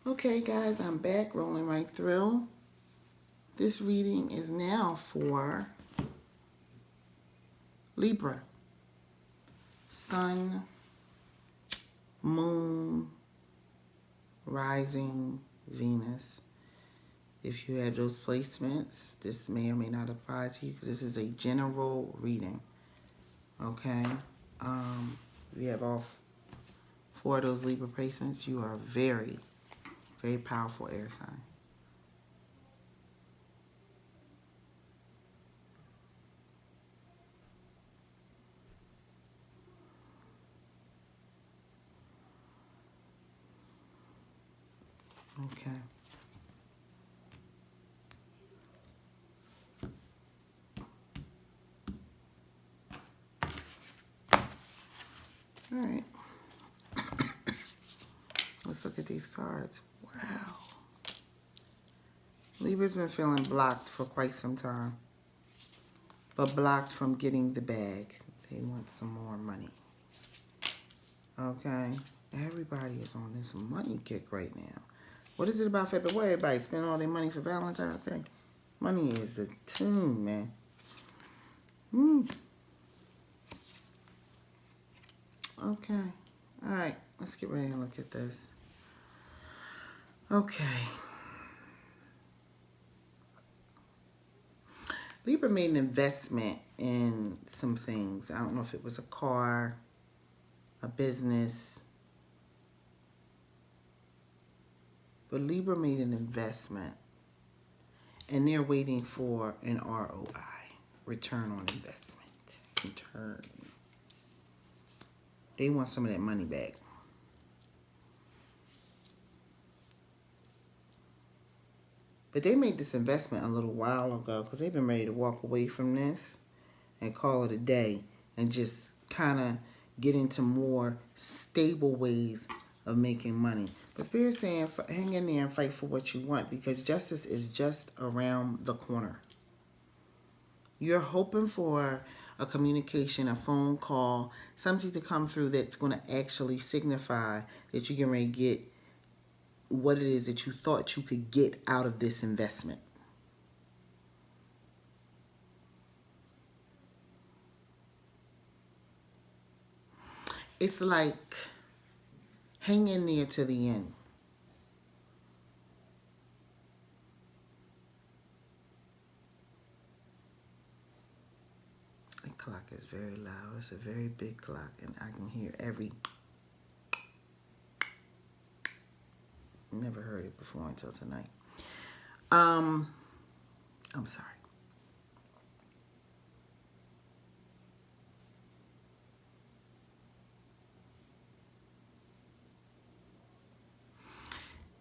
Okay, guys, I'm back, rolling right through. This reading is now for Libra. Sun, Moon, Rising, Venus. If you have those placements, this may or may not apply to you because this is a general reading. Okay? We have all four of those Libra placements. You are very, very powerful air sign. Okay. All right. Let's look at these cards. Wow. Libra's been feeling blocked for quite some time, but blocked from getting the bag. They want some more money. Okay? Everybody is on this money kick right now. What is it about February? Everybody spend all their money for Valentine's Day. Money is the tune, man. Okay. All right. Let's get ready and look at this. Okay. Libra made an investment in some things. I don't know if it was a car, a business. But Libra made an investment. And they're waiting for an ROI, return on investment. Return. They want some of that money back. But they made this investment a little while ago because they've been ready to walk away from this and call it a day and just kind of get into more stable ways of making money. But Spirit's saying hang in there and fight for what you want because justice is just around the corner. You're hoping for a communication, a phone call, something to come through that's going to actually signify that you're getting ready to get what it is that you thought you could get out of this investment. It's like hang in there to the end. The clock is very loud. It's a very big clock, and I can hear every... Never heard it before until tonight. I'm sorry.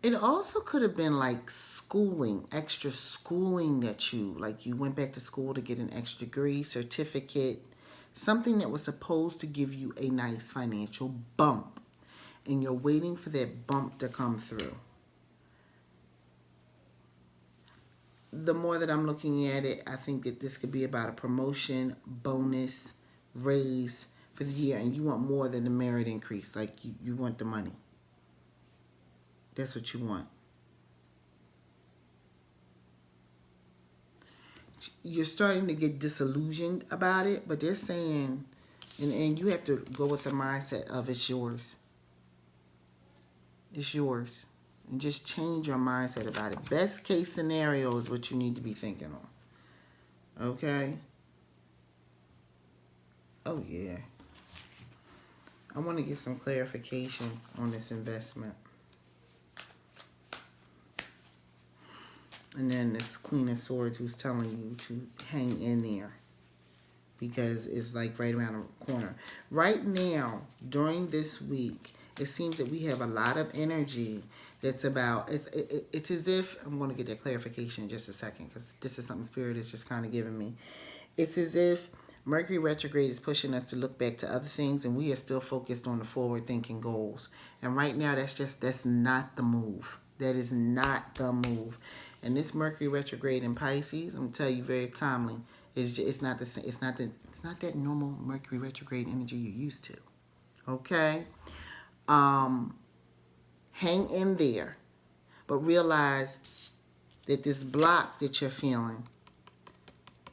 It also could have been like schooling, extra schooling that you went back to school to get an extra degree, certificate, something that was supposed to give you a nice financial bump. And you're waiting for that bump to come through. The more that I'm looking at it, I think that this could be about a promotion, bonus, raise for the year. And you want more than the merit increase. Like you want the money. That's what you want. You're starting to get disillusioned about it, but they're saying, and you have to go with the mindset of it's yours. It's yours. And just change your mindset about it. Best case scenario is what you need to be thinking on. Okay? Oh, yeah. I want to get some clarification on this investment. And then this Queen of Swords who's telling you to hang in there. Because it's like right around the corner. Right now, during this week, it seems that we have a lot of energy that's about, it's as if, I'm going to get that clarification in just a second because this is something Spirit is just kind of giving me. It's as if Mercury retrograde is pushing us to look back to other things and we are still focused on the forward-thinking goals. And right now, that's not the move. That is not the move. And this Mercury retrograde in Pisces, I'm going to tell you very calmly, it's not the same. It's not that normal Mercury retrograde energy you're used to. Okay? Hang in there. But realize that this block that you're feeling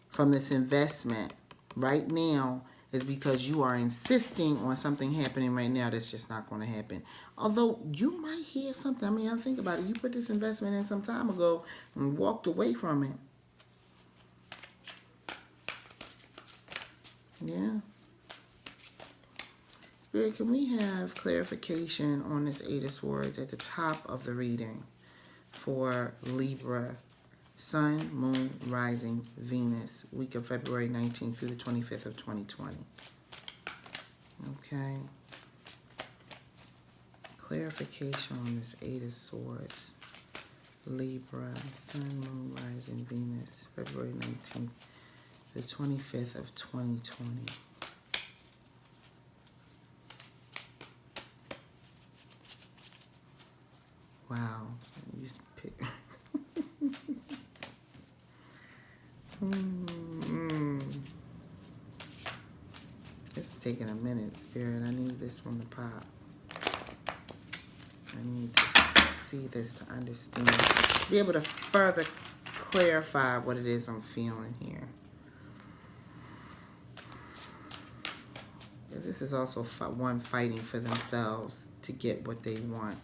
from this investment right now is because you are insisting on something happening right now that's just not going to happen. Although you might hear something. I mean, I think about it. You put this investment in some time ago and walked away from it. Yeah. Spirit, can we have clarification on this Eight of Swords at the top of the reading for Libra, Sun, Moon, Rising, Venus, week of February 19th through the 25th of 2020. Okay. Clarification on this Eight of Swords. Libra, Sun, Moon, Rising, Venus, February 19th, the 25th of 2020. Wow. You pick. This is taking a minute, Spirit. I need this one to pop. I need to see this to understand. Be able to further clarify what it is I'm feeling here. Because this is also one fighting for themselves to get what they want.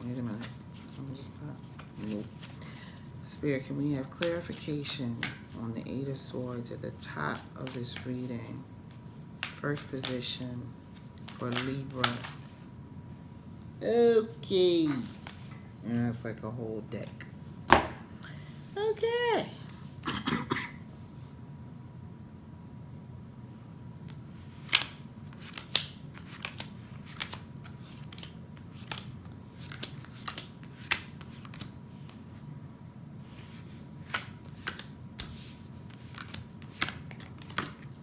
Wait a minute. Let me just pop. Nope. Spirit, can we have clarification on the Eight of Swords at the top of this reading? First position for Libra. Okay. And that's like a whole deck. Okay.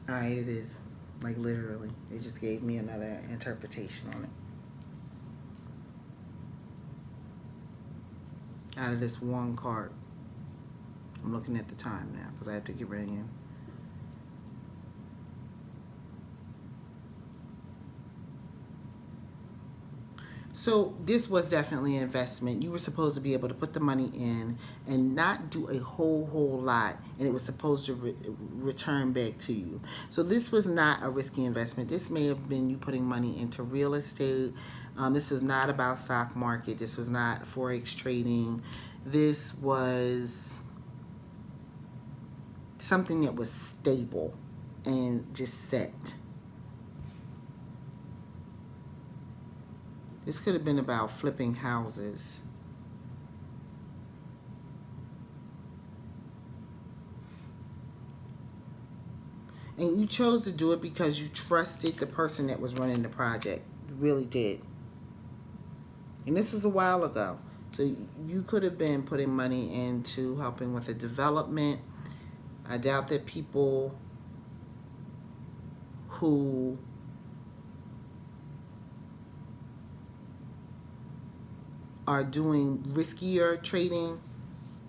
Alright, it is. Like literally. They just gave me another interpretation on it. Out of this one card. I'm looking at the time now because I have to get ready in. So this was definitely an investment. You were supposed to be able to put the money in and not do a whole lot, and it was supposed to return back to you. So this was not a risky investment. This may have been you putting money into real estate. This is not about stock market. This was not forex trading. This was something that was stable and just set. This could have been about flipping houses. And you chose to do it because you trusted the person that was running the project. You really did. And this is a while ago. So you could have been putting money into helping with the development. I doubt that people who are doing riskier trading,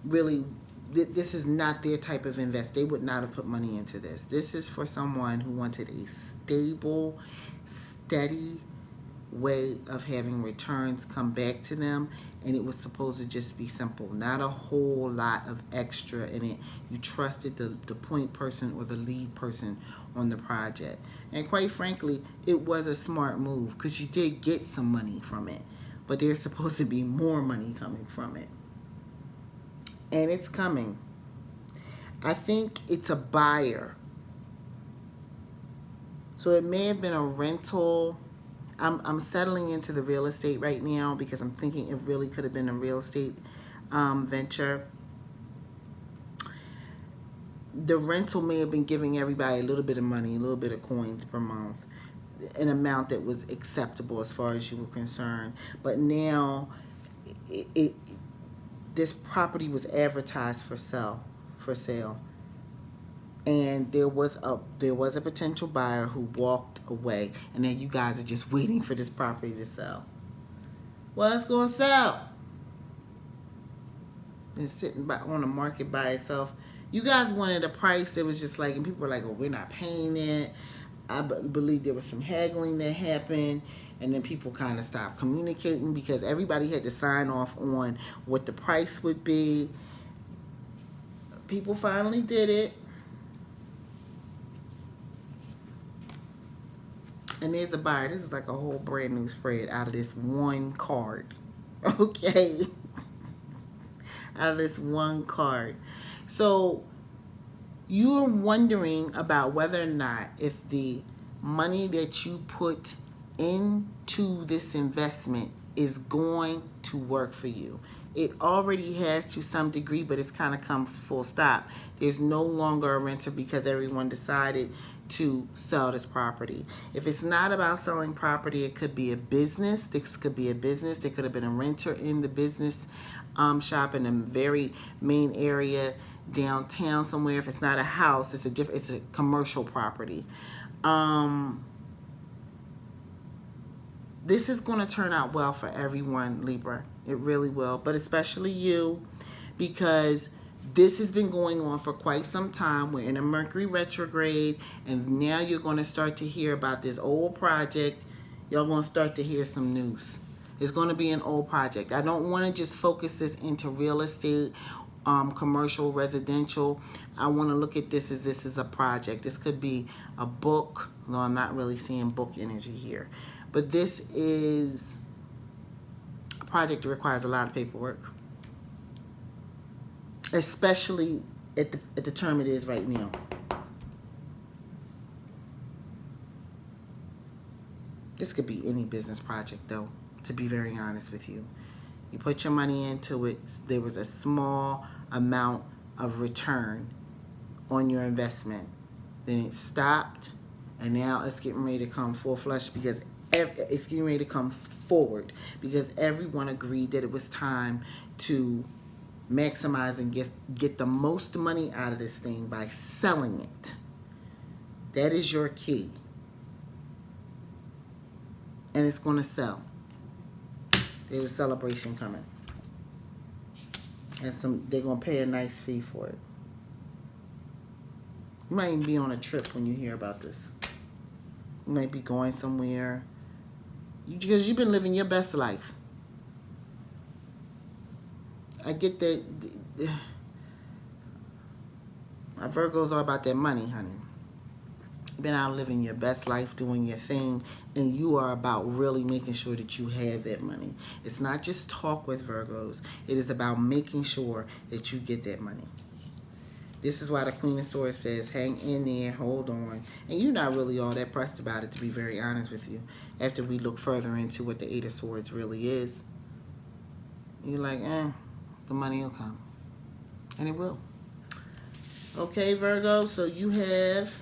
really, this is not their type of invest. They would not have put money into this. This is for someone who wanted a stable, steady way of having returns come back to them, and it was supposed to just be simple, not a whole lot of extra in it. You trusted the point person or the lead person on the project. And quite frankly, it was a smart move because you did get some money from it. But there's supposed to be more money coming from it. And it's coming. I think it's a buyer. So it may have been a rental. I'm settling into the real estate right now because I'm thinking it really could have been a real estate venture. The rental may have been giving everybody a little bit of money, a little bit of coins per month. An amount that was acceptable as far as you were concerned. But now this property was advertised for sale. And there was a potential buyer who walked away, and then you guys are just waiting for this property to sell. Well, it's going to sell. It's sitting on the market by itself. You guys wanted a price. It was just like, and people were like, oh, we're not paying it. I believe there was some haggling that happened, and then people kind of stopped communicating because everybody had to sign off on what the price would be. People finally did it. And there's a buyer. This is like a whole brand new spread out of this one card. Okay? Out of this one card. So you're wondering about whether or not if the money that you put into this investment is going to work for you. It already has to some degree, but it's kind of come full stop. There's no longer a renter because everyone decided to sell this property. If it's not about selling property, it could be a business. This could be a business. There could have been a renter in the business shop in a very main area downtown somewhere. If it's not a house, it's a commercial property. This is going to turn out well for everyone, Libra. It really will, but especially you, because this has been going on for quite some time. We're in a Mercury retrograde, and now you're going to start to hear about this old project. Y'all going to start to hear some news. It's going to be an old project. I don't want to just focus this into real estate, commercial, residential. I want to look at this as a project. This could be a book, though I'm not really seeing book energy here. But this is a project that requires a lot of paperwork, especially at the term it is right now. This could be any business project, though, to be very honest with you. You put your money into it. There was a small amount of return on your investment. Then it stopped, and now it's getting ready to come full flush because it's getting ready to come forward because everyone agreed that it was time to maximize and get the most money out of this thing by selling it. That is your key. And it's going to sell. There's a celebration coming. And they're going to pay a nice fee for it. You might even be on a trip when you hear about this. You might be going somewhere. Because you've been living your best life. I get that. My Virgos are about that money, honey. You've been out living your best life, doing your thing, and you are about really making sure that you have that money. It's not just talk with Virgos. It is about making sure that you get that money. This is why the Queen of Swords says, hang in there, hold on. And you're not really all that pressed about it, to be very honest with you. After we look further into what the Eight of Swords really is, you're like, the money will come. And it will. Okay, Virgo, so you have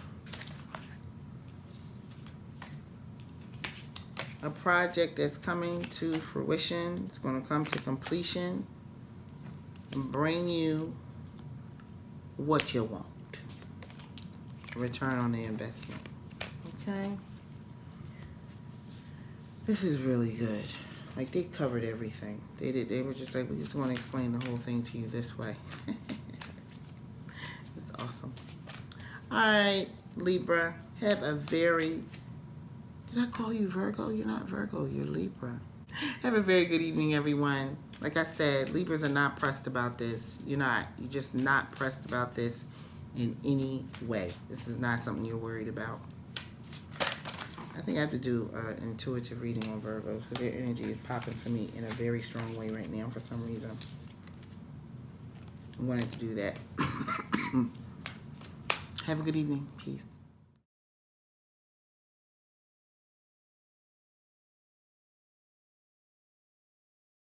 a project that's coming to fruition. It's going to come to completion and bring you what you want. Return on the investment. Okay? This is really good. Like, they covered everything. They were just like, we just want to explain the whole thing to you this way. It's awesome. All right, Libra, have a very... Did I call you Virgo? You're not Virgo, you're Libra. Have a very good evening, everyone. Like I said, Libras are not pressed about this. You're just not pressed about this in any way. This is not something you're worried about. I think I have to do an intuitive reading on Virgos because their energy is popping for me in a very strong way right now for some reason. I wanted to do that. Have a good evening. Peace.